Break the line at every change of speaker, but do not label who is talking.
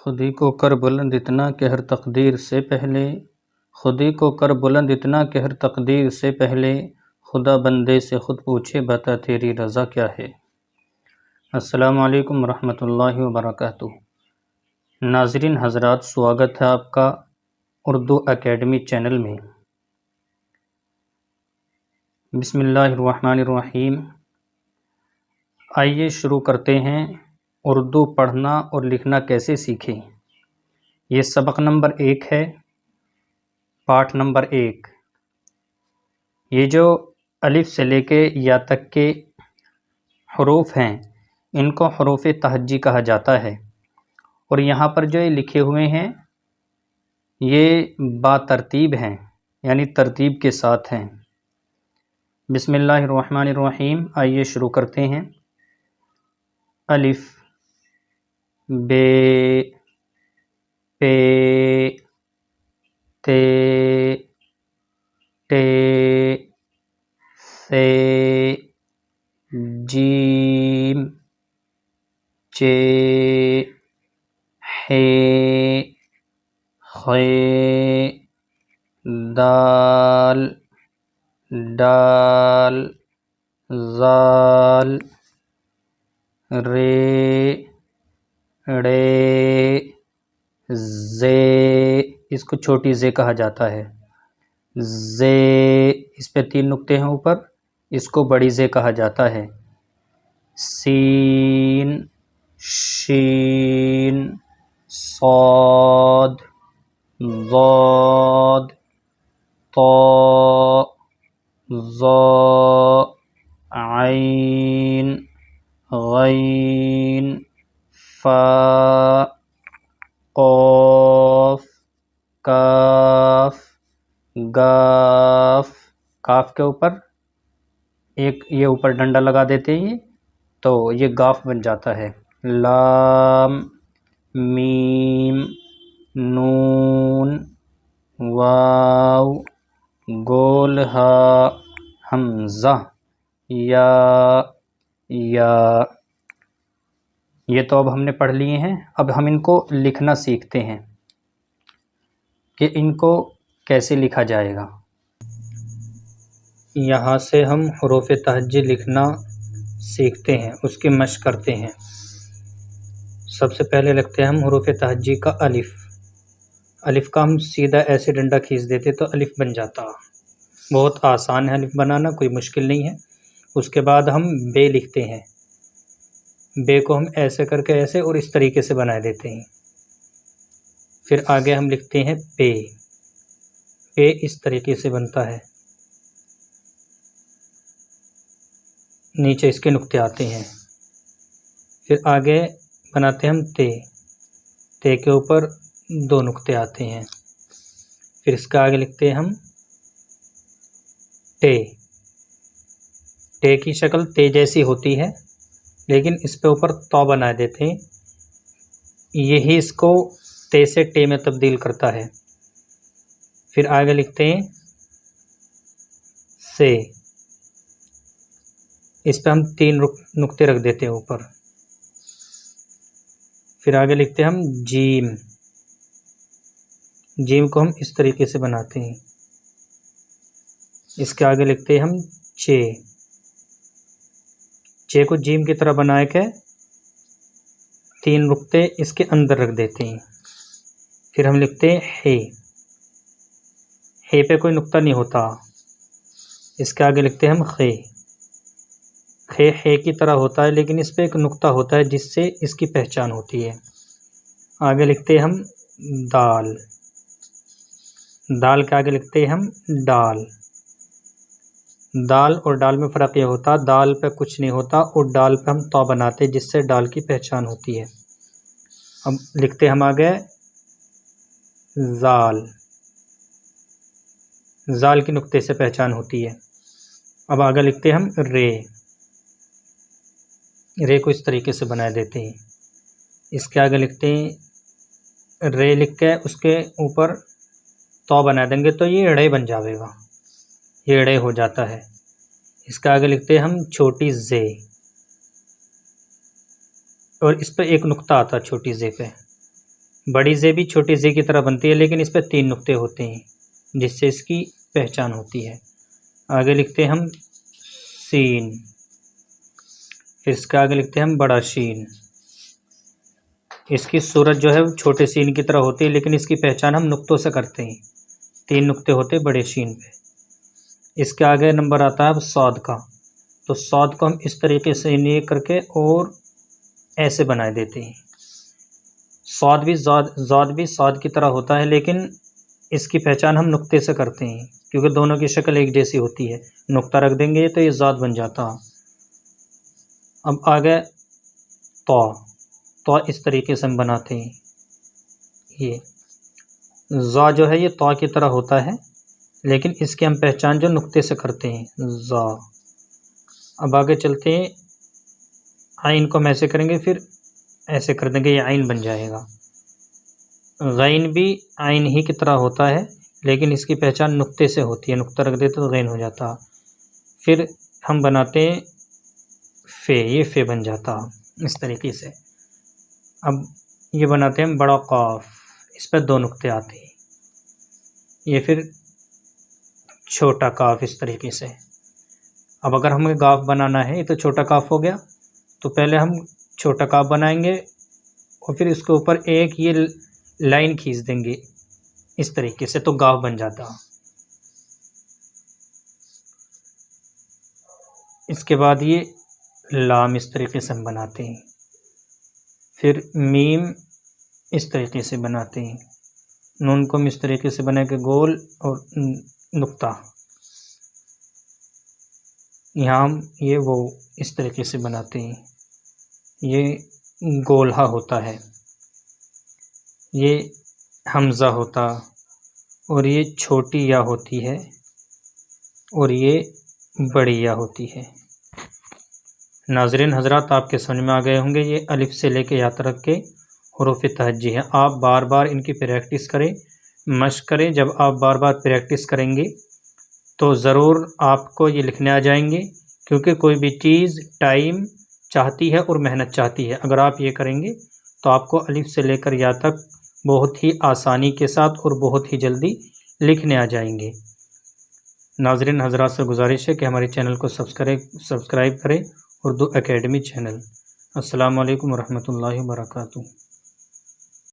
खुदी को कर बुलंद इतना कि हर तकदीर से पहले, खुदी को कर बुलंद इतना कि हर तकदीर से पहले, खुदा बंदे से ख़ुद पूछे बता तेरी रज़ा क्या है। अस्सलामु अलैकुम रहमतुल्लाहि व बरकातुहू। नाज़रीन हज़रात, स्वागत है आपका उर्दू एकेडमी चैनल में। बिस्मिल्लाहिर्रहमानिर्रहीम। आइए शुरू करते हैं उर्दू पढ़ना और लिखना कैसे सीखें। ये सबक नंबर 1 है, पाठ नंबर 1। ये जो अलिफ से लेके या तक के हरूफ हैं, इनको हरूफ तहज्जी कहा जाता है। और यहाँ पर जो ये लिखे हुए हैं, ये बातरतीब हैं, यानी तरतीब के साथ हैं। बिस्मिल्लाहिर्रहमानिर्रहीम। आइए शुरू करते हैं। अलिफ, बे, पे, ते, टे, से, जीम, चे, हे, खे, दाल, डाल, ज़ाल, रे, ड़े, ज़े, इसको छोटी ज़े कहा जाता है। ज़े, इस पे 3 नुक्ते हैं ऊपर, इसको बड़ी ज़े कहा जाता है। सीन, शीन, सौद, ज़ौद, तो, ज़ो, आइन, गैन, फा, क़ाफ, काफ, गाफ। काफ के ऊपर एक ये ऊपर डंडा लगा देते हैं तो ये गाफ बन जाता है। लाम, मीम, नून, वाव, गोल हा, हमज़ा, या। ये तो अब हमने पढ़ लिए हैं। अब हम इनको लिखना सीखते हैं कि इनको कैसे लिखा जाएगा। यहाँ से हम हुरूफ़ तहज्जी लिखना सीखते हैं, उसकी मशक़ करते हैं। सबसे पहले लिखते हैं हम हुरूफ़ तहज्जी का अलिफ़। अलिफ़ का हम सीधा ऐसे डंडा खींच देते तो अलिफ़ बन जाता। बहुत आसान है अलिफ़ बनाना, कोई मुश्किल नहीं है। उसके बाद हम बे लिखते हैं। बे को हम ऐसे करके ऐसे और इस तरीके से बना देते हैं। फिर आगे हम लिखते हैं पे। पे इस तरीके से बनता है, नीचे इसके नुक्ते आते हैं। फिर आगे बनाते हैं हम ते। ते के ऊपर 2 नुक्ते आते हैं। फिर इसका आगे लिखते हैं हम टे। टे की शक्ल ते जैसी होती है, लेकिन इस पे ऊपर तो बना देते हैं। यही इसको ते से टे में तब्दील करता है। फिर आगे लिखते हैं से। इस पे हम 3 नुक्ते रख देते हैं ऊपर। फिर आगे लिखते हैं हम जीम। जीम को हम इस तरीके से बनाते हैं। इसके आगे लिखते हैं हम चे। चे को जीम की तरह बना के 3 नुक्ते इसके अंदर रख देते हैं। फिर हम लिखते हैं हे। हे पे कोई नुक्ता नहीं होता। इसके आगे लिखते हैं हम खे। खे हे की तरह होता है, लेकिन इस पे एक नुक्ता होता है जिससे इसकी पहचान होती है। आगे लिखते हैं हम दाल। दाल के आगे लिखते हैं हम डाल। दाल और डाल में फ़र्क ये होता, दाल पे कुछ नहीं होता और डाल पे हम तो बनाते जिससे डाल की पहचान होती है। अब लिखते हैं हम आगे ज़ाल। ज़ाल की नुक्ते से पहचान होती है। अब आगे लिखते हैं हम रे। रे को इस तरीके से बना देते हैं। इसके आगे लिखते हैं रे, लिख के उसके ऊपर तो बना देंगे तो ये ड़े बन जाएगा। ये ड़े हो जाता है। इसके आगे लिखते हैं हम छोटी जे, और इस पर एक नुक्ता आता छोटी जे पे। बड़ी जे भी छोटी जे की तरह बनती है, लेकिन इस पर 3 नुक्ते होते हैं जिससे इसकी पहचान होती है। आगे लिखते हैं हम सीन, फिर इसके आगे लिखते हैं हम बड़ा शीन। इसकी सूरत जो है वो छोटे सीन की तरह होती है, लेकिन इसकी पहचान हम नुक्तों से करते हैं। 3 नुक्ते होते हैं बड़े शीन पे। इसके आगे नंबर आता है अब सौद का। तो सौद को हम इस तरीके से ये करके और ऐसे बना देते हैं। सौद भी ज़ौद भी सौद की तरह होता है, लेकिन इसकी पहचान हम नुक्ते से करते हैं क्योंकि दोनों की शक्ल एक जैसी होती है। नुक्ता रख देंगे तो ये ज़ौद बन जाता। अब आ गए तो इस तरीके से हम बनाते हैं। ये ज़ा जो है ये तो की तरह होता है, लेकिन इसकी हम पहचान जो नुक्ते से करते हैं, ज़ा। अब आगे चलते हैं, आइन को हम ऐसे करेंगे, फिर ऐसे कर देंगे, ये आइन बन जाएगा। गैन भी आइन ही की तरह होता है, लेकिन इसकी पहचान नुक्ते से होती है। नुक्ता रख देते तो गैन हो जाता। फिर हम बनाते हैं फ़े, ये फ़े बन जाता इस तरीके से। अब ये बनाते हैं हम बड़ा काफ, इस पर 2 नुक्ते आते हैं। ये फिर छोटा काफ इस तरीके से। अब अगर हमें गाफ बनाना है, ये तो छोटा काफ हो गया, तो पहले हम छोटा काफ बनाएंगे और फिर इसके ऊपर एक ये लाइन खींच देंगे इस तरीके से, तो गाफ बन जाता। इसके बाद ये लाम इस तरीके से हम बनाते हैं। फिर मीम इस तरीके से बनाते हैं। नून को हम इस तरीके से बना के गोल और नुक्ता। यहाँ हम ये वो इस तरीके से बनाते हैं। ये गोलहा होता है, ये हमज़ा होता, और ये छोटी या होती है, और ये बड़ी या होती है। नाज़रीन हज़रात, आपके समझ में आ गए होंगे। ये अलिफ से लेके या तक के हुरूफ़ तहज्जी हैं। आप बार बार इनकी प्रैक्टिस करें, मश्क करें। जब आप बार बार प्रैक्टिस करेंगे तो ज़रूर आपको ये लिखने आ जाएंगे, क्योंकि कोई भी चीज़ टाइम चाहती है और मेहनत चाहती है। अगर आप ये करेंगे तो आपको अलिफ से लेकर या तक बहुत ही आसानी के साथ और बहुत ही जल्दी लिखने आ जाएंगे। नाज़रीन हज़रात से गुजारिश है कि हमारे चैनल को सब्सक्राइब करें, उर्दू एकेडमी चैनल। अस्सलामु अलैकुम वरहमतुल्लाहि वबरकातुहू।